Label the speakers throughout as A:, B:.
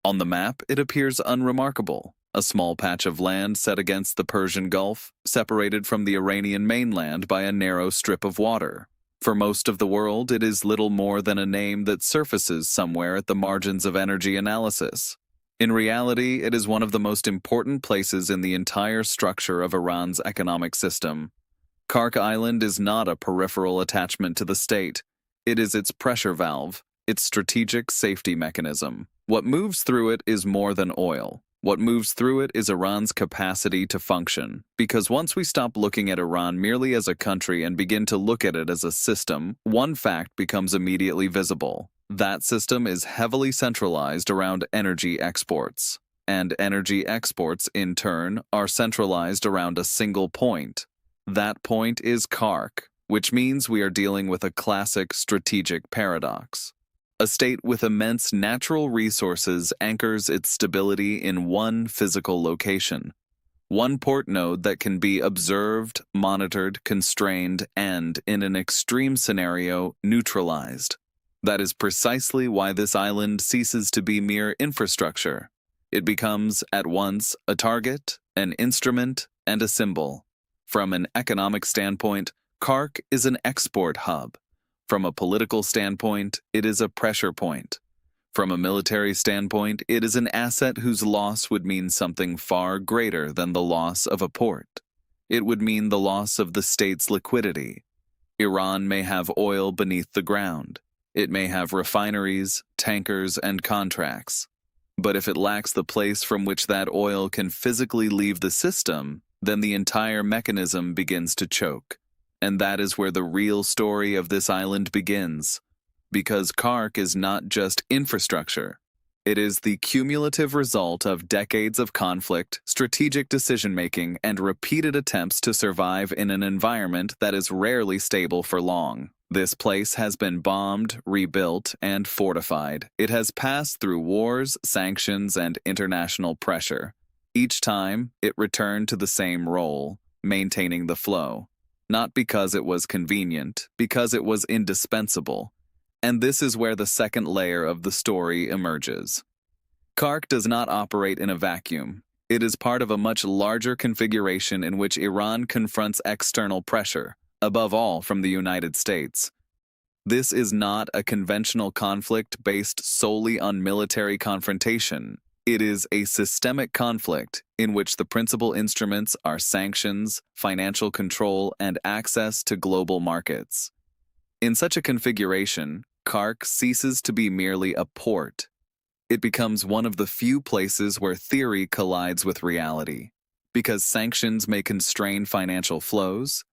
A: On the map, it appears unremarkable, a small patch of land set against the Persian Gulf, separated from the Iranian mainland by a narrow strip of water. For most of the world, it is little more than a name that surfaces somewhere at the margins of energy analysis. In reality, it is one of the most important places in the entire structure of Iran's economic system. Khark Island is not a peripheral attachment to the state. It is its pressure valve, its strategic safety mechanism. What moves through it is more than oil. What moves through it is Iran's capacity to function. Because once we stop looking at Iran merely as a country and begin to look at it as a system, one fact becomes immediately visible. That system is heavily centralized around energy exports. And energy exports, in turn, are centralized around a single point. That point is Khark, which means we are dealing with a classic strategic paradox. A state with immense natural resources anchors its stability in one physical location. One port node that can be observed, monitored, constrained, and, in an extreme scenario, neutralized. That is precisely why this island ceases to be mere infrastructure. It becomes, at once, a target, an instrument, and a symbol. From an economic standpoint, Khark is an export hub. From a political standpoint, it is a pressure point. From a military standpoint, it is an asset whose loss would mean something far greater than the loss of a port. It would mean the loss of the state's liquidity. Iran may have oil beneath the ground. It may have refineries, tankers, and contracts. But if it lacks the place from which that oil can physically leave the system, then the entire mechanism begins to choke. And that is where the real story of this island begins. Because Khark is not just infrastructure. It is the cumulative result of decades of conflict, strategic decision-making, and repeated attempts to survive in an environment that is rarely stable for long. This place has been bombed, rebuilt, and fortified. It has passed through wars, sanctions, and international pressure. Each time, it returned to the same role, maintaining the flow. Not because it was convenient, because it was indispensable. And this is where the second layer of the story emerges. Khark does not operate in a vacuum. It is part of a much larger configuration in which Iran confronts external pressure, above all from the United States. This is not a conventional conflict based solely on military confrontation. It is a systemic conflict in which the principal instruments are sanctions, financial control, and access to global markets. In such a configuration, Khark ceases to be merely a port. It becomes one of the few places where theory collides with reality. Because sanctions may constrain financial flows,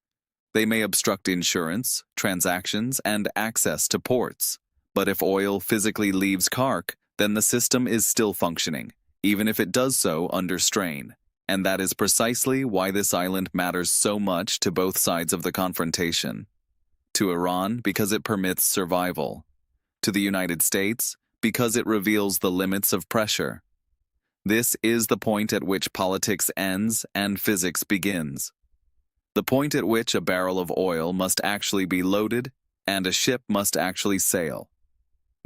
A: they may obstruct insurance, transactions, and access to ports. But if oil physically leaves Khark, then the system is still functioning, even if it does so under strain. And that is precisely why this island matters so much to both sides of the confrontation. To Iran, because it permits survival. To the United States, because it reveals the limits of pressure. This is the point at which politics ends and physics begins. The point at which a barrel of oil must actually be loaded and a ship must actually sail.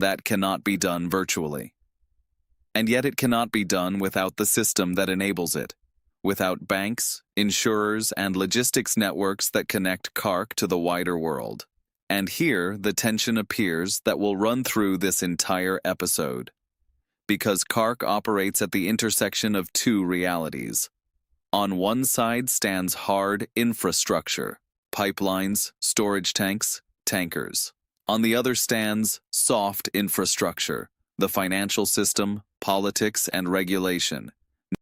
A: That cannot be done virtually. And yet it cannot be done without the system that enables it, without banks, insurers, and logistics networks that connect Khark to the wider world. And here the tension appears that will run through this entire episode. Because Khark operates at the intersection of two realities. On one side stands hard infrastructure, pipelines, storage tanks, tankers. On the other stands soft infrastructure, the financial system, politics, and regulation.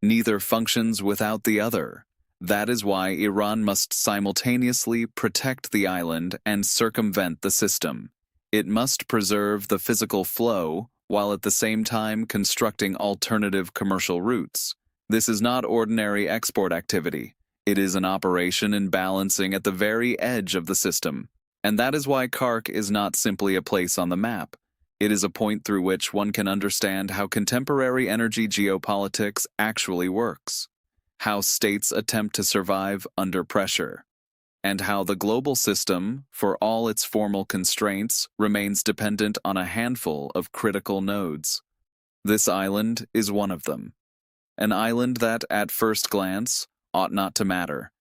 A: Neither functions without the other. That is why Iran must simultaneously protect the island and circumvent the system. It must preserve the physical flow while at the same time constructing alternative commercial routes. This is not ordinary export activity. It is an operation in balancing at the very edge of the system. And that is why Khark is not simply a place on the map. It is a point through which one can understand how contemporary energy geopolitics actually works, how states attempt to survive under pressure, and how the global system, for all its formal constraints, remains dependent on a handful of critical nodes. This island is one of them. An island that, at first glance, ought not to matter,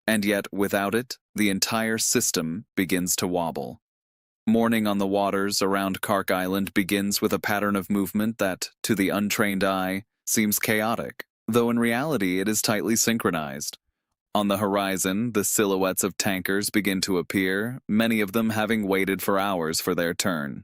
A: and yet without it, the entire system begins to wobble. Morning on the waters around Khark Island begins with a pattern of movement that, to the untrained eye, seems chaotic, though in reality it is tightly synchronized. On the horizon, the silhouettes of tankers begin to appear, many of them having waited for hours for their turn.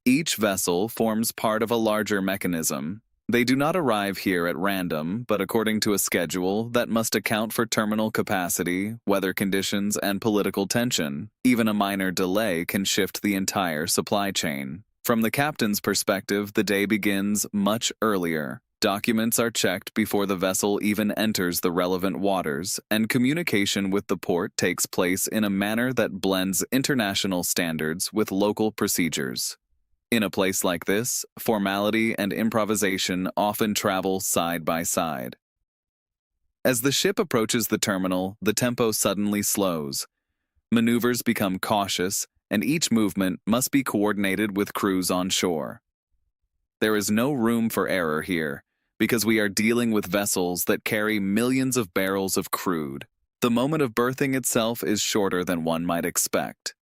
A: Each vessel forms part of a larger mechanism. They do not arrive here at random, but according to a schedule that must account for terminal capacity, weather conditions, and political tension. Even a minor delay can shift the entire supply chain. From the captain's perspective, the day begins much earlier. Documents are checked before the vessel even enters the relevant waters, and communication with the port takes place in a manner that blends international standards with local procedures. In a place like this, formality and improvisation often travel side by side. As the ship approaches the terminal, the tempo suddenly slows. Maneuvers become cautious, and each movement must be coordinated with crews on shore. There is no room for error here, because we are dealing with vessels that carry millions of barrels of crude. The moment of berthing itself is shorter than one might expect.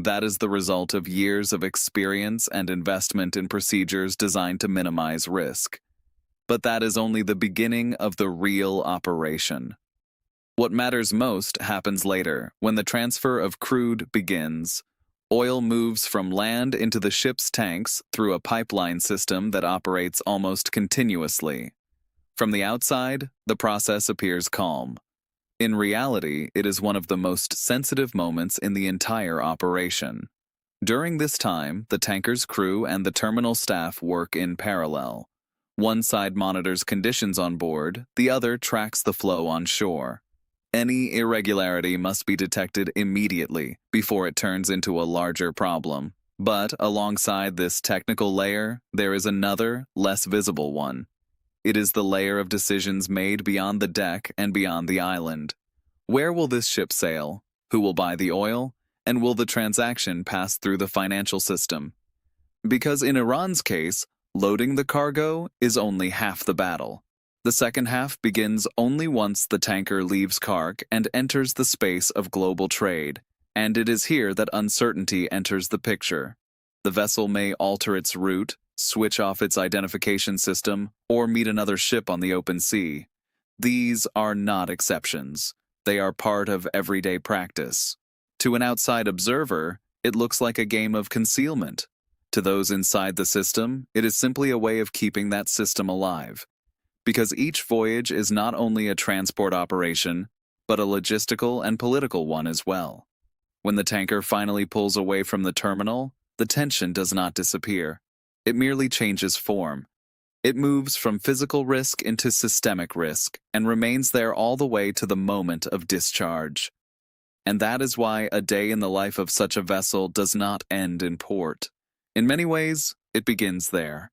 A: That is the result of years of experience and investment in procedures designed to minimize risk. But that is only the beginning of the real operation. What matters most happens later, when the transfer of crude begins. Oil moves from land into the ship's tanks through a pipeline system that operates almost continuously. From the outside, the process appears calm. In reality, it is one of the most sensitive moments in the entire operation. During this time, the tanker's crew and the terminal staff work in parallel. One side monitors conditions on board, the other tracks the flow on shore. Any irregularity must be detected immediately before it turns into a larger problem. But alongside this technical layer, there is another, less visible one. It is the layer of decisions made beyond the deck and beyond the island. Where will this ship sail? Who will buy the oil? And will the transaction pass through the financial system? Because in Iran's case, loading the cargo is only half the battle. The second half begins only once the tanker leaves Khark and enters the space of global trade, and it is here that uncertainty enters the picture. The vessel may alter its route, switch off its identification system, or meet another ship on the open sea. These are not exceptions. They are part of everyday practice. To an outside observer, it looks like a game of concealment. To those inside the system, it is simply a way of keeping that system alive. Because each voyage is not only a transport operation, but a logistical and political one as well. When the tanker finally pulls away from the terminal, the tension does not disappear. It merely changes form. It moves from physical risk into systemic risk and remains there all the way to the moment of discharge. And that is why a day in the life of such a vessel does not end in port. In many ways, it begins there.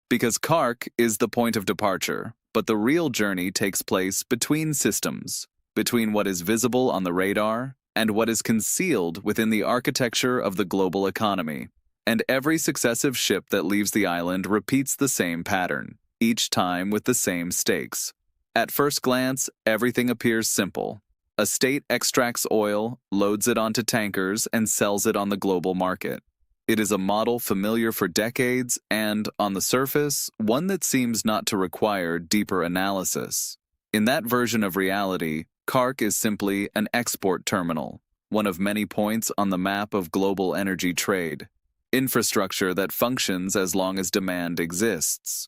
A: Because Khark is the point of departure, but the real journey takes place between systems, between what is visible on the radar and what is concealed within the architecture of the global economy. And every successive ship that leaves the island repeats the same pattern, each time with the same stakes. At first glance, everything appears simple. A state extracts oil, loads it onto tankers, and sells it on the global market. It is a model familiar for decades and, on the surface, one that seems not to require deeper analysis. In that version of reality, Khark is simply an export terminal, one of many points on the map of global energy trade. Infrastructure that functions as long as demand exists.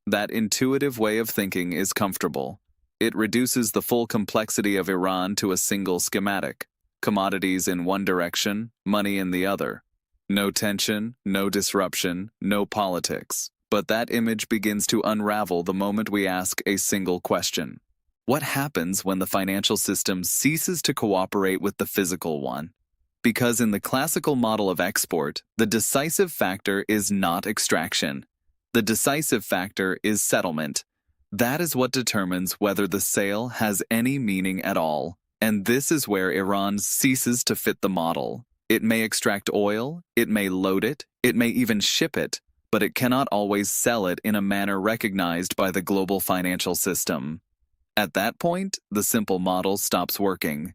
A: That intuitive way of thinking is comfortable. It reduces the full complexity of Iran to a single schematic. Commodities in one direction, money in the other. No tension, no disruption, no politics. But that image begins to unravel the moment we ask a single question. What happens when the financial system ceases to cooperate with the physical one? Because in the classical model of export, the decisive factor is not extraction. The decisive factor is settlement. That is what determines whether the sale has any meaning at all. And this is where Iran ceases to fit the model. It may extract oil, it may load it, it may even ship it, but it cannot always sell it in a manner recognized by the global financial system. At that point, the simple model stops working.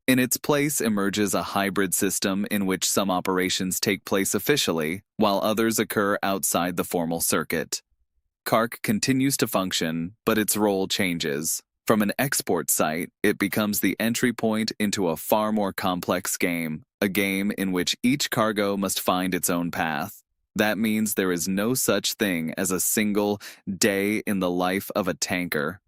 A: In its place emerges a hybrid system in which some operations take place officially, while others occur outside the formal circuit. Khark continues to function, but its role changes. From an export site, it becomes the entry point into a far more complex game, a game in which each cargo must find its own path. That means there is no such thing as a single day in the life of a tanker.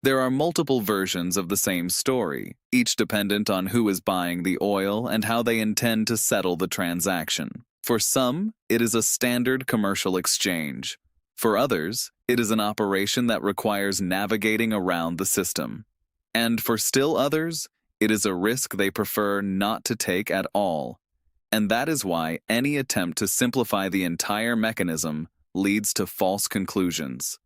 A: There are multiple versions of the same story, each dependent on who is buying the oil and how they intend to settle the transaction. For some, it is a standard commercial exchange. For others, it is an operation that requires navigating around the system. And for still others, it is a risk they prefer not to take at all. And that is why any attempt to simplify the entire mechanism leads to false conclusions.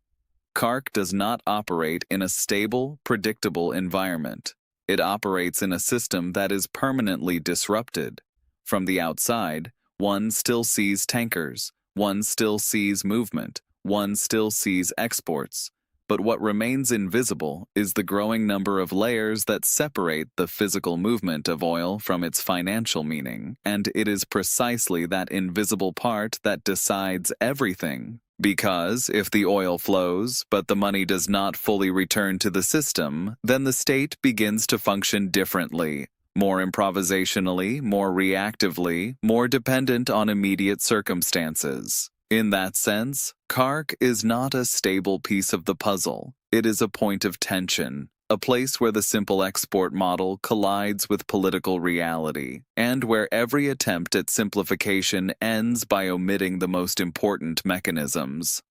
A: Khark does not operate in a stable, predictable environment. It operates in a system that is permanently disrupted. From the outside, one still sees tankers, one still sees movement, one still sees exports. But what remains invisible is the growing number of layers that separate the physical movement of oil from its financial meaning, and it is precisely that invisible part that decides everything. Because if the oil flows, but the money does not fully return to the system, then the state begins to function differently, more improvisationally, more reactively, more dependent on immediate circumstances. In that sense, Khark is not a stable piece of the puzzle. It is a point of tension, a place where the simple export model collides with political reality, and where every attempt at simplification ends by omitting the most important mechanisms.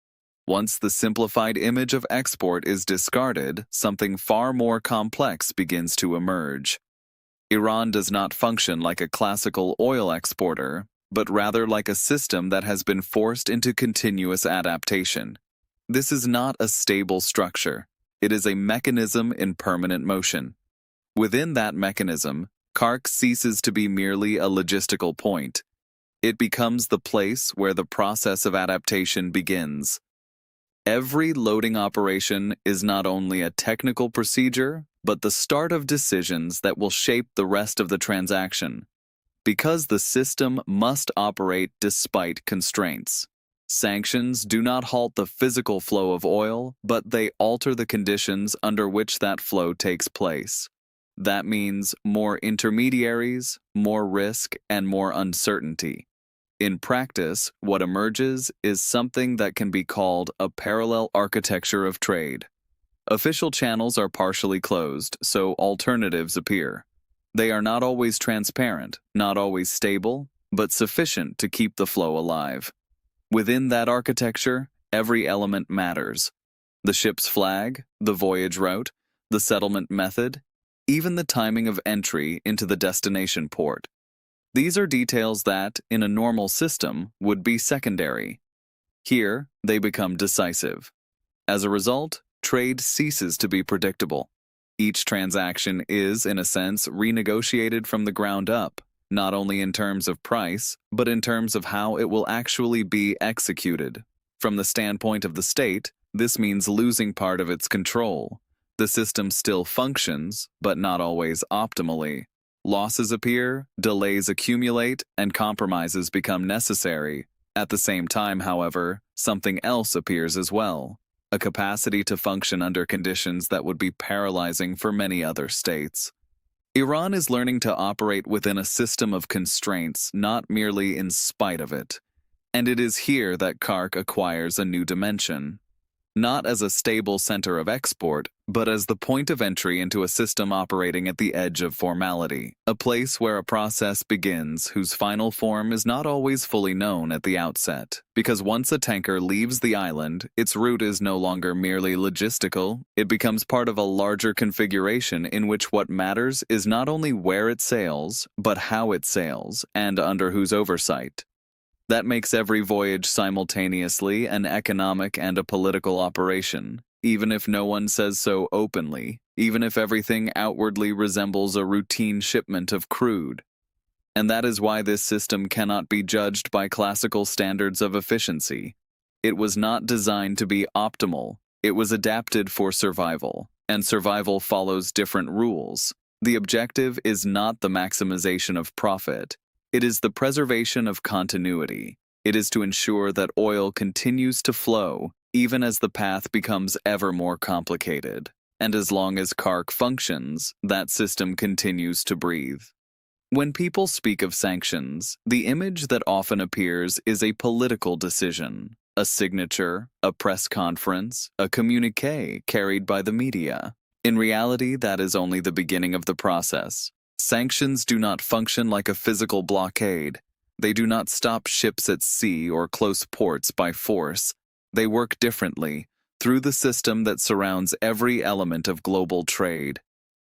A: Once the simplified image of export is discarded, something far more complex begins to emerge. Iran does not function like a classical oil exporter, but rather like a system that has been forced into continuous adaptation. This is not a stable structure. It is a mechanism in permanent motion. Within that mechanism, Khark ceases to be merely a logistical point. It becomes the place where the process of adaptation begins. Every loading operation is not only a technical procedure, but the start of decisions that will shape the rest of the transaction. Because the system must operate despite constraints. Sanctions do not halt the physical flow of oil, but they alter the conditions under which that flow takes place. That means more intermediaries, more risk, and more uncertainty. In practice, what emerges is something that can be called a parallel architecture of trade. Official channels are partially closed, so alternatives appear. They are not always transparent, not always stable, but sufficient to keep the flow alive. Within that architecture, every element matters. The ship's flag, the voyage route, the settlement method, even the timing of entry into the destination port. These are details that, in a normal system, would be secondary. Here, they become decisive. As a result, trade ceases to be predictable. Each transaction is, in a sense, renegotiated from the ground up, not only in terms of price, but in terms of how it will actually be executed. From the standpoint of the state, this means losing part of its control. The system still functions, but not always optimally. Losses appear, delays accumulate, and compromises become necessary. At the same time, however, something else appears as well. A capacity to function under conditions that would be paralyzing for many other states. Iran is learning to operate within a system of constraints, not merely in spite of it. And it is here that Khark acquires a new dimension. Not as a stable center of export, but as the point of entry into a system operating at the edge of formality, a place where a process begins whose final form is not always fully known at the outset. Because once a tanker leaves the island, its route is no longer merely logistical, it becomes part of a larger configuration in which what matters is not only where it sails, but how it sails, and under whose oversight. That makes every voyage simultaneously an economic and a political operation, even if no one says so openly, even if everything outwardly resembles a routine shipment of crude. And that is why this system cannot be judged by classical standards of efficiency. It was not designed to be optimal. It was adapted for survival, and survival follows different rules. The objective is not the maximization of profit. It is the preservation of continuity. It is to ensure that oil continues to flow, even as the path becomes ever more complicated. And as long as Khark functions, that system continues to breathe. When people speak of sanctions, the image that often appears is a political decision, a signature, a press conference, a communiqué carried by the media. In reality, that is only the beginning of the process. Sanctions do not function like a physical blockade. They do not stop ships at sea or close ports by force. They work differently, through the system that surrounds every element of global trade.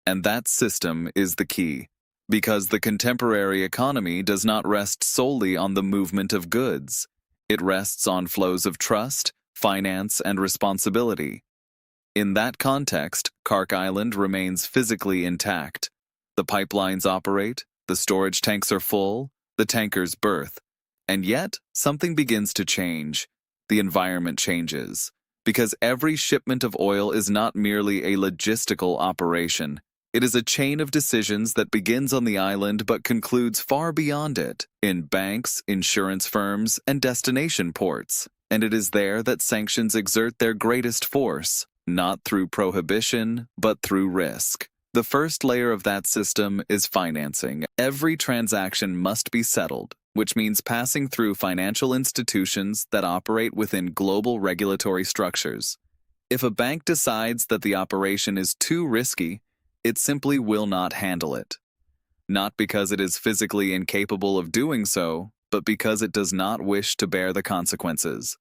A: And that system is the key, because the contemporary economy does not rest solely on the movement of goods. It rests on flows of trust, finance, and responsibility. In that context, Khark Island remains physically intact. The pipelines operate, the storage tanks are full, the tankers berth. And yet, something begins to change. The environment changes. Because every shipment of oil is not merely a logistical operation. It is a chain of decisions that begins on the island but concludes far beyond it, in banks, insurance firms, and destination ports. And it is there that sanctions exert their greatest force, not through prohibition, but through risk. The first layer of that system is financing. Every transaction must be settled, which means passing through financial institutions that operate within global regulatory structures. If a bank decides that the operation is too risky, it simply will not handle it. Not because it is physically incapable of doing so, but because it does not wish to bear the consequences.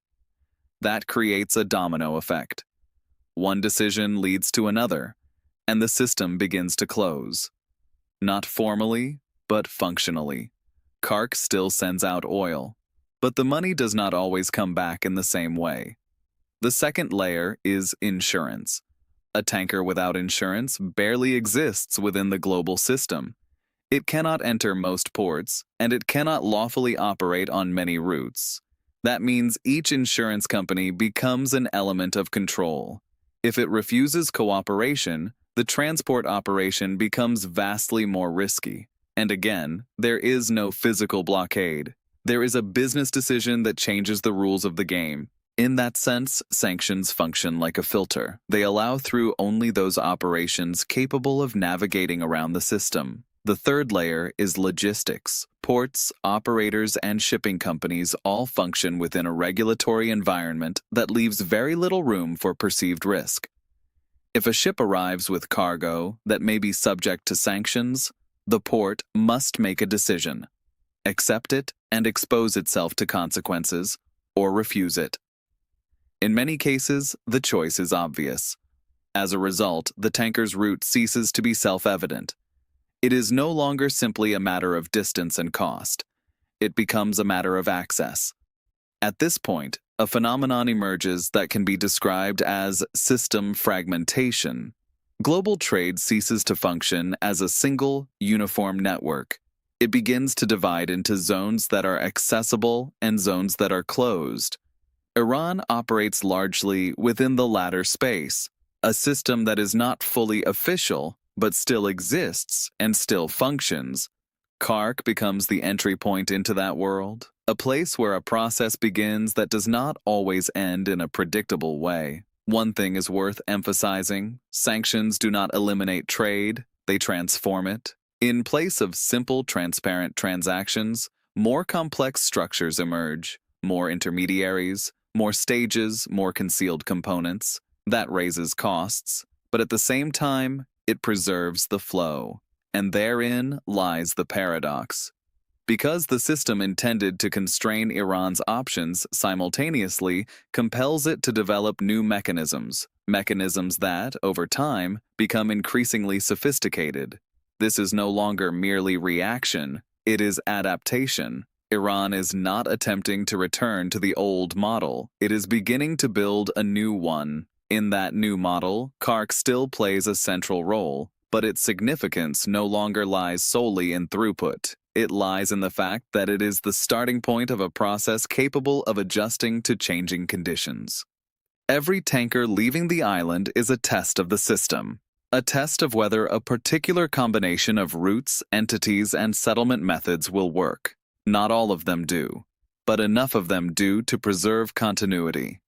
A: That creates a domino effect. One decision leads to another, and the system begins to close. Not formally, but functionally. Khark still sends out oil, but the money does not always come back in the same way. The second layer is insurance. A tanker without insurance barely exists within the global system. It cannot enter most ports, and it cannot lawfully operate on many routes. That means each insurance company becomes an element of control. If it refuses cooperation, the transport operation becomes vastly more risky. And again, there is no physical blockade. There is a business decision that changes the rules of the game. In that sense, sanctions function like a filter. They allow through only those operations capable of navigating around the system. The third layer is logistics. Ports, operators, and shipping companies all function within a regulatory environment that leaves very little room for perceived risk. If a ship arrives with cargo that may be subject to sanctions, the port must make a decision, accept it and expose itself to consequences, or refuse it. In many cases, the choice is obvious. As a result, the tanker's route ceases to be self-evident. It is no longer simply a matter of distance and cost. It becomes a matter of access. At this point, a phenomenon emerges that can be described as system fragmentation. Global trade ceases to function as a single, uniform network. It begins to divide into zones that are accessible and zones that are closed. Iran operates largely within the latter space, a system that is not fully official, but still exists and still functions. Khark becomes the entry point into that world, a place where a process begins that does not always end in a predictable way. One thing is worth emphasizing: sanctions do not eliminate trade, they transform it. In place of simple, transparent transactions, more complex structures emerge, more intermediaries, more stages, more concealed components. That raises costs, but at the same time, it preserves the flow. And therein lies the paradox. Because the system intended to constrain Iran's options simultaneously compels it to develop new mechanisms that, over time, become increasingly sophisticated. This is no longer merely reaction, it is adaptation. Iran is not attempting to return to the old model. It is beginning to build a new one. In that new model, Khark still plays a central role, but its significance no longer lies solely in throughput. It lies in the fact that it is the starting point of a process capable of adjusting to changing conditions. Every tanker leaving the island is a test of the system, a test of whether a particular combination of routes, entities, and settlement methods will work. Not all of them do, but enough of them do to preserve continuity.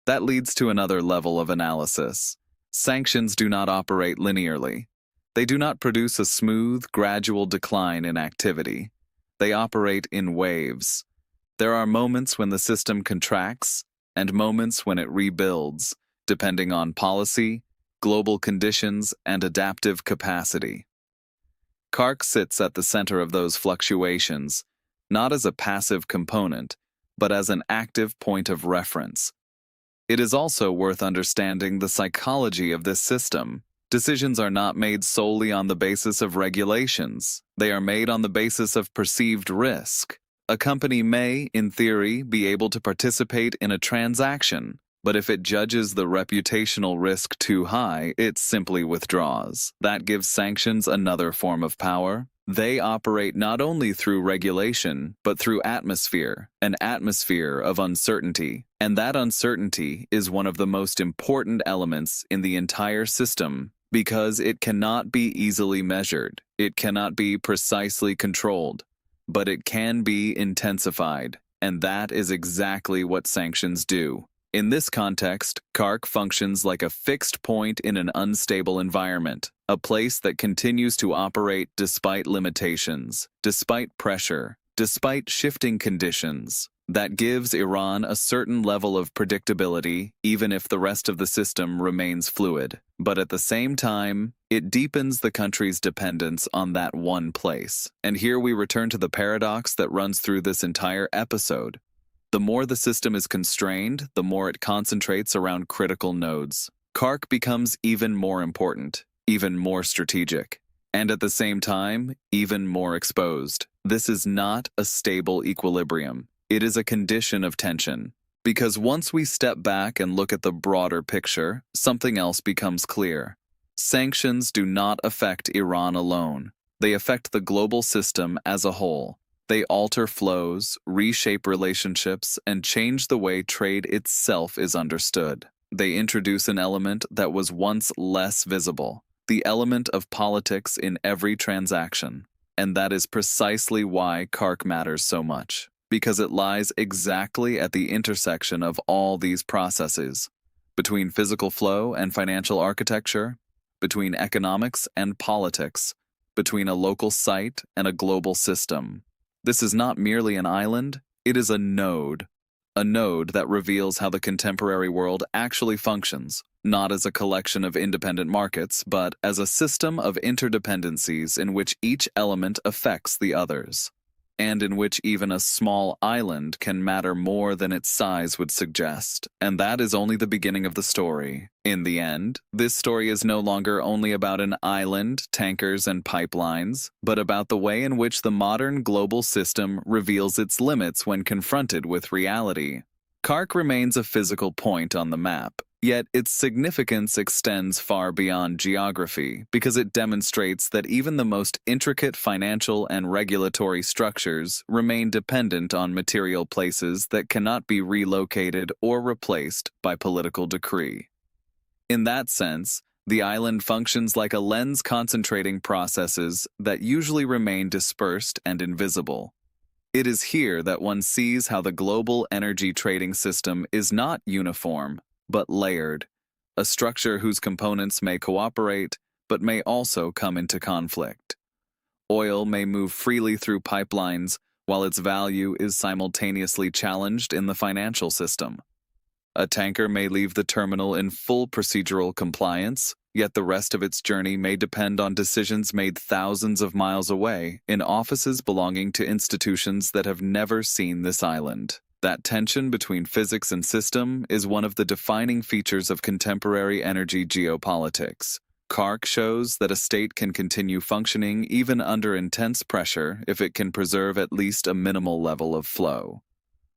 A: That leads to another level of analysis. Sanctions do not operate linearly. They do not produce a smooth, gradual decline in activity. They operate in waves. There are moments when the system contracts and moments when it rebuilds, depending on policy, global conditions, and adaptive capacity. Khark sits at the center of those fluctuations, not as a passive component, but as an active point of reference. It is also worth understanding the psychology of this system. Decisions are not made solely on the basis of regulations. They are made on the basis of perceived risk. A company may, in theory, be able to participate in a transaction, but if it judges the reputational risk too high, it simply withdraws. That gives sanctions another form of power. They operate not only through regulation, but through atmosphere, an atmosphere of uncertainty. And that uncertainty is one of the most important elements in the entire system because it cannot be easily measured. It cannot be precisely controlled, but it can be intensified. And that is exactly what sanctions do. In this context, Khark functions like a fixed point in an unstable environment, a place that continues to operate despite limitations, despite pressure, despite shifting conditions. That gives Iran a certain level of predictability, even if the rest of the system remains fluid. But at the same time, it deepens the country's dependence on that one place. And here we return to the paradox that runs through this entire episode. The more the system is constrained, the more it concentrates around critical nodes. Khark becomes even more important, even more strategic, and at the same time, even more exposed. This is not a stable equilibrium. It is a condition of tension. Because once we step back and look at the broader picture, something else becomes clear. Sanctions do not affect Iran alone. They affect the global system as a whole. They alter flows, reshape relationships, and change the way trade itself is understood. They introduce an element that was once less visible, the element of politics in every transaction. And that is precisely why Khark matters so much, because it lies exactly at the intersection of all these processes, between physical flow and financial architecture, between economics and politics, between a local site and a global system. This is not merely an island, it is a node that reveals how the contemporary world actually functions, not as a collection of independent markets, but as a system of interdependencies in which each element affects the others, and in which even a small island can matter more than its size would suggest. And that is only the beginning of the story. In the end, this story is no longer only about an island, tankers, and pipelines, but about the way in which the modern global system reveals its limits when confronted with reality. Khark remains a physical point on the map, yet its significance extends far beyond geography because it demonstrates that even the most intricate financial and regulatory structures remain dependent on material places that cannot be relocated or replaced by political decree. In that sense, the island functions like a lens concentrating processes that usually remain dispersed and invisible. It is here that one sees how the global energy trading system is not uniform, but layered, a structure whose components may cooperate, but may also come into conflict. Oil may move freely through pipelines, while its value is simultaneously challenged in the financial system. A tanker may leave the terminal in full procedural compliance, yet the rest of its journey may depend on decisions made thousands of miles away in offices belonging to institutions that have never seen this island. That tension between physics and system is one of the defining features of contemporary energy geopolitics. Khark shows that a state can continue functioning even under intense pressure if it can preserve at least a minimal level of flow.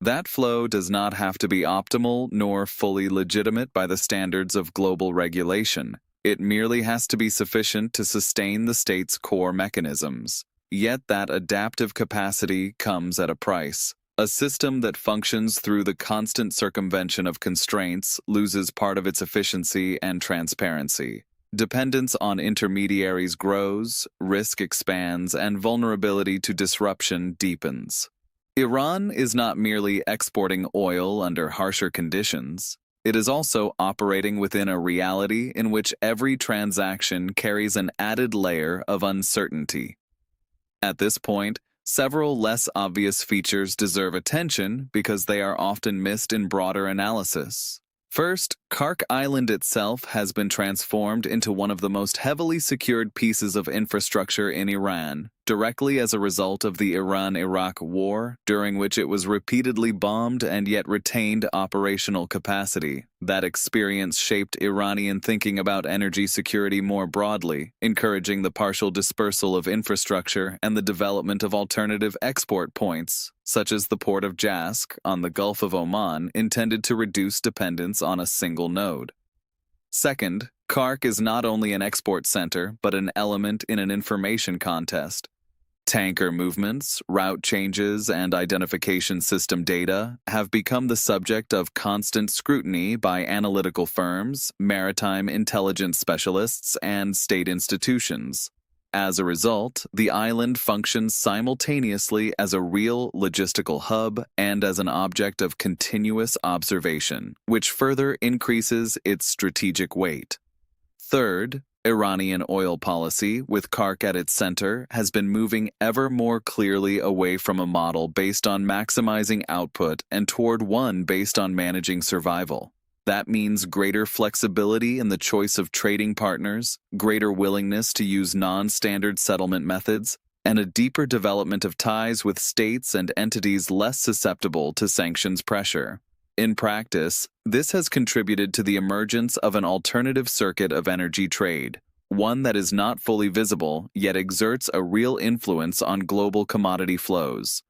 A: That flow does not have to be optimal nor fully legitimate by the standards of global regulation. It merely has to be sufficient to sustain the state's core mechanisms. Yet that adaptive capacity comes at a price. A system that functions through the constant circumvention of constraints loses part of its efficiency and transparency. Dependence on intermediaries grows, risk expands, and vulnerability to disruption deepens. Iran is not merely exporting oil under harsher conditions. It is also operating within a reality in which every transaction carries an added layer of uncertainty. At this point, several less obvious features deserve attention because they are often missed in broader analysis. First, Khark Island itself has been transformed into one of the most heavily secured pieces of infrastructure in Iran, directly as a result of the Iran-Iraq War, during which it was repeatedly bombed and yet retained operational capacity. That experience shaped Iranian thinking about energy security more broadly, encouraging the partial dispersal of infrastructure and the development of alternative export points, such as the port of Jask on the Gulf of Oman, intended to reduce dependence on a single node. Second, Khark is not only an export center, but an element in an information contest. Tanker movements, route changes, and identification system data have become the subject of constant scrutiny by analytical firms, maritime intelligence specialists, and state institutions. As a result, the island functions simultaneously as a real logistical hub and as an object of continuous observation, which further increases its strategic weight. Third, Iranian oil policy, with Khark at its center, has been moving ever more clearly away from a model based on maximizing output and toward one based on managing survival. That means greater flexibility in the choice of trading partners, greater willingness to use non-standard settlement methods, and a deeper development of ties with states and entities less susceptible to sanctions pressure. In practice, this has contributed to the emergence of an alternative circuit of energy trade, one that is not fully visible yet exerts a real influence on global commodity flows.